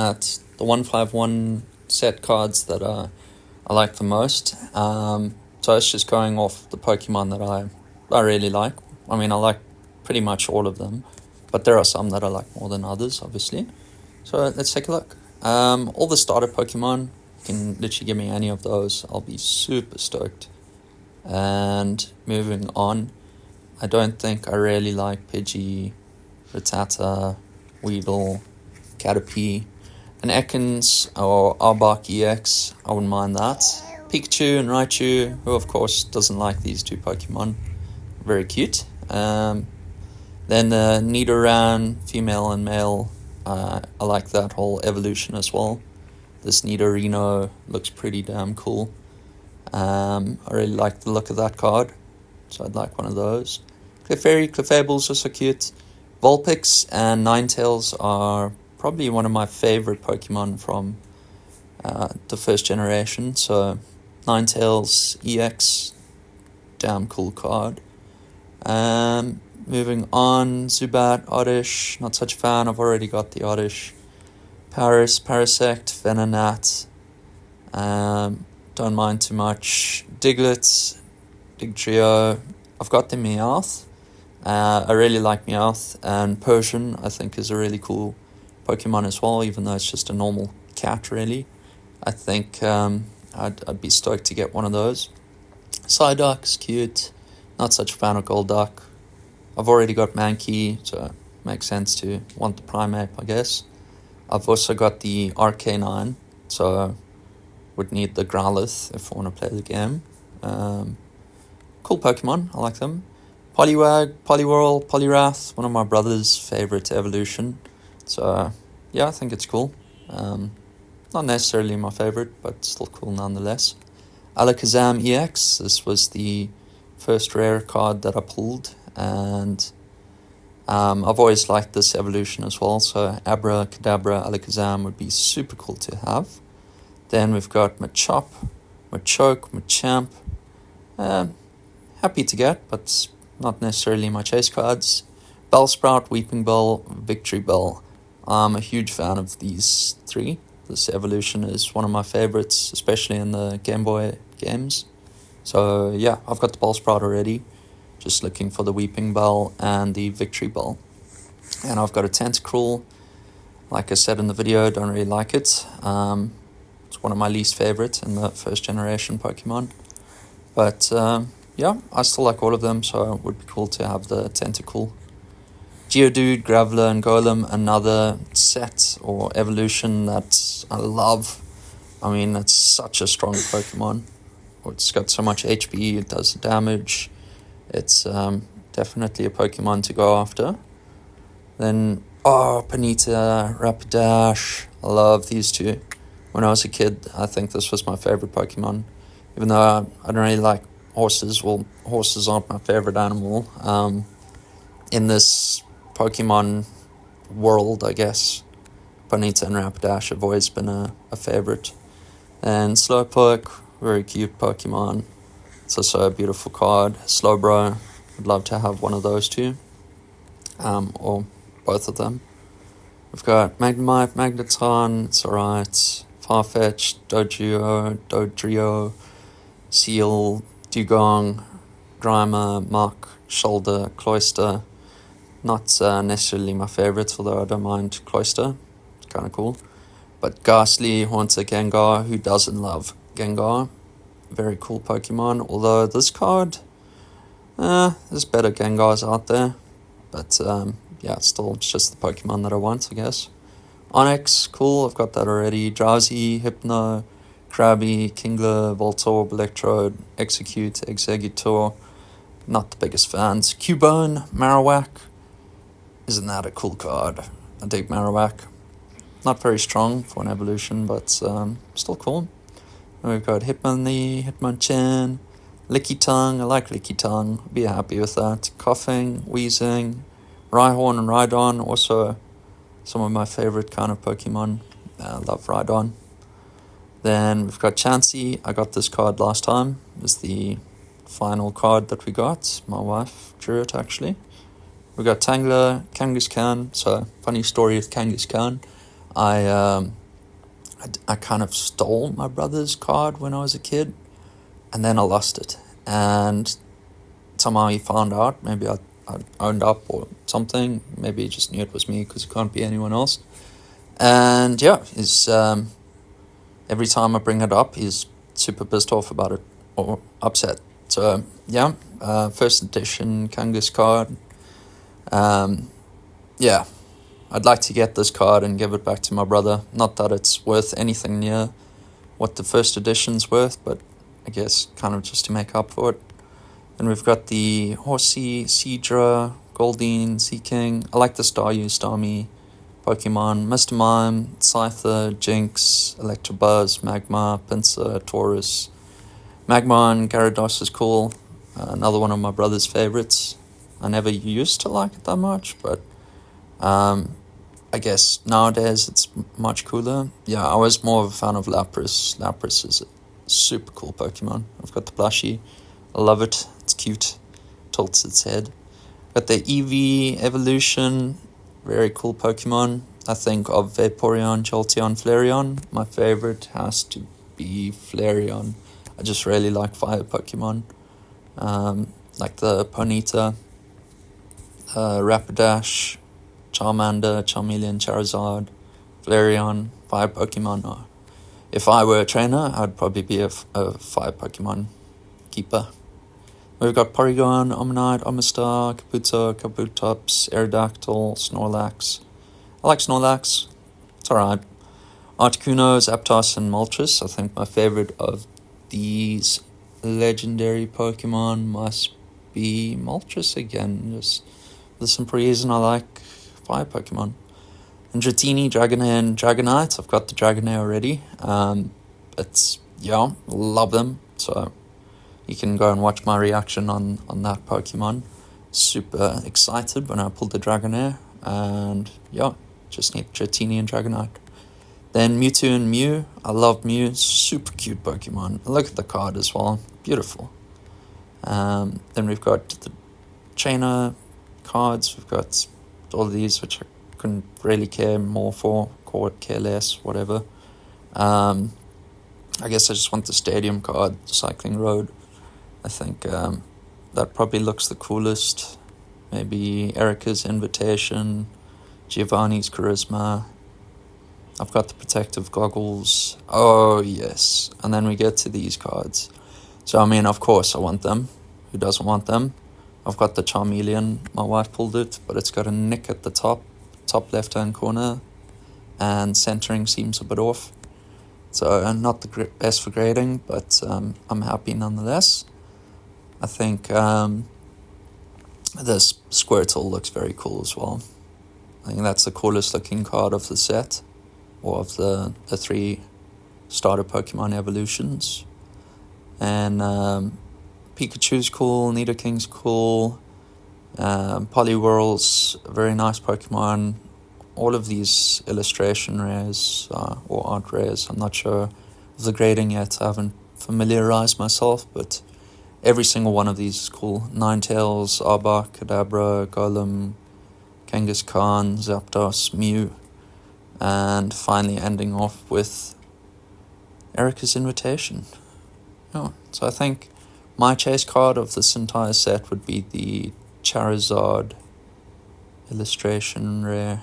at the 151 set cards that I like the most. So it's just going off the Pokemon that I really like. I mean, I like pretty much all of them, but there are some that I like more than others, obviously. So let's take a look. All the starter Pokemon, you can literally give me any of those. I'll be super stoked. And moving on, I don't think I really like Pidgey, Rattata, Weedle, Caterpie, and Ekans or Arbok EX. I wouldn't mind that. Pikachu and Raichu, who of course doesn't like these two Pokemon. Very cute. Then the Nidoran, female and male. I like that whole evolution as well. This Nidorino looks pretty damn cool. I really like the look of that card, so I'd like one of those. Clefairy, Clefables are so cute. Vulpix and Ninetales are probably one of my favorite Pokemon from the first generation. So Ninetales EX, damn cool card. Moving on, Zubat, Oddish, not such a fan. I've already got the Oddish. Paris, Parasect, Venonat. Don't mind too much. Diglett, Digtrio. I've got the Meowth. I really like Meowth, and Persian I think is a really cool Pokemon as well, even though it's just a normal cat really. I think I'd be stoked to get one of those. Psyduck's cute. Not such a fan of Golduck. I've already got Mankey, so it makes sense to want the Primeape, I guess. I've also got the Arcanine, so would need the Growlithe if I want to play the game. Cool Pokemon, I like them. Poliwag, Poliwhirl, Poliwrath, one of my brother's favourite evolution. So, yeah, I think it's cool. Not necessarily my favourite, but still cool nonetheless. Alakazam EX, this was the first rare card that I pulled, and I've always liked this evolution as well, so Abra, Kadabra, Alakazam would be super cool to have. Then we've got Machop, Machoke, Machamp. Happy to get, but not necessarily my chase cards. Bellsprout, Weeping Bell, Victory Bell. I'm a huge fan of these three. This evolution is one of my favorites, especially in the Game Boy games. So yeah, I've got the Bellsprout already. Just looking for the Weeping Bell and the Victory Bell. And I've got a Tentacruel. Like I said in the video, don't really like it. It's one of my least favorites in the first generation Pokemon. But yeah, I still like all of them, so it would be cool to have the Tentacool. Geodude, Graveler, and Golem, another set or evolution that I love. I mean, it's such a strong Pokemon. It's got so much HP, it does damage. It's definitely a Pokemon to go after. Then, Ponyta, Rapidash. I love these two. When I was a kid, I think this was my favorite Pokemon. Even though I don't really like horses. Well, horses aren't my favorite animal. In this Pokemon world, I guess, Ponyta and Rapidash have always been a favorite. And Slowpoke, very cute Pokemon. It's also a beautiful card. Slowbro, would love to have one of those two. Or both of them. We've got Magnemite, Magneton, it's alright. Farfetch, Dodrio, Seal, Dugong, Grimer, Mach, Shoulder, Cloyster. Not necessarily my favourite, although I don't mind Cloyster. It's kind of cool. But Ghastly, Haunter, Gengar. Who doesn't love Gengar? Very cool Pokemon. Although this card, there's better Gengars out there. But yeah, it's just the Pokemon that I want, I guess. Onyx, cool. I've got that already. Drowsy, Hypno, Krabby, Kingler, Voltorb, Electrode, Execute, Exeggutor. Not the biggest fans. Cubone, Marowak. Isn't that a cool card? I dig Marowak. Not very strong for an evolution, but still cool. And we've got Hitmonlee, Hitmonchan, Lickitung. I like Lickitung. Be happy with that. Coughing, Wheezing, Rhyhorn and Rhydon. Also some of my favorite kind of Pokemon. I love Rhydon. Then we've got Chansey. I got this card last time. It's the final card that we got. My wife drew it, actually. We got Tangler, Kangaskhan. So, funny story with Kangaskhan. I kind of stole my brother's card when I was a kid, and then I lost it. And somehow he found out. Maybe I owned up or something. Maybe he just knew it was me because it can't be anyone else. And yeah, every time I bring it up, he's super pissed off about it or upset. So yeah, first edition Kangas card. Yeah, I'd like to get this card and give it back to my brother. Not that it's worth anything near what the first edition's worth, but I guess kind of just to make up for it. And we've got the Horsey, Seadra, Goldeen, Seaking. I like the Staryu, Starmie, Pokemon, Mr. Mime, Scyther, Jinx, Electabuzz, Magma, Pinsir, Taurus. Magma and Gyarados is cool. Another one of my brother's favorites. I never used to like it that much, but I guess nowadays it's much cooler. Yeah, I was more of a fan of Lapras. Lapras is a super cool Pokemon. I've got the plushie. I love it. It's cute. Tilts its head. Got the Eevee evolution. Very cool Pokemon. I think of Vaporeon, Jolteon, Flareon. My favorite has to be Flareon. I just really like fire Pokemon. Like the Ponyta, Rapidash, Charmander, Charmeleon, Charizard, Flareon, fire Pokemon. If I were a trainer, I'd probably be a fire Pokemon keeper. We've got Porygon, Omanyte, Omastar, Kabuto, Kabutops, Aerodactyl, Snorlax. I like Snorlax. It's alright. Articuno, Zapdos, and Moltres. I think my favorite of these legendary Pokemon must be Moltres again. Just for the simple reason I like fire Pokemon. And Dratini, Dragonair, and Dragonite. I've got the Dragonair already. Love them. So you can go and watch my reaction on that Pokemon. Super excited when I pulled the Dragonair. And yeah, just need Dratini and Dragonite. Then Mewtwo and Mew. I love Mew. Super cute Pokemon. Look at the card as well. Beautiful. Then we've got the trainer cards. We've got all of these, which I couldn't really care more for. Care less, whatever. I guess I just want the stadium card, Cycling Road. I think that probably looks the coolest. Maybe Erica's Invitation, Giovanni's Charisma. I've got the Protective Goggles. Oh, yes. And then we get to these cards. So, I mean, of course I want them. Who doesn't want them? I've got the Charmeleon. My wife pulled it, but it's got a nick at the top left-hand corner. And centering seems a bit off. So, not the best for grading, but I'm happy nonetheless. I think this Squirtle looks very cool as well. I think that's the coolest looking card of the set, or of the 3 starter Pokemon evolutions. And Pikachu's cool, Nidoking's cool, Poliwhirl's a very nice Pokemon. All of these illustration rares or art rares, I'm not sure of the grading yet. I haven't familiarized myself, but every single one of these is cool. Ninetales, Arbok, Kadabra, Golem, Kangaskhan, Zapdos, Mew, and finally ending off with Erica's Invitation. Oh, so I think my chase card of this entire set would be the Charizard illustration rare.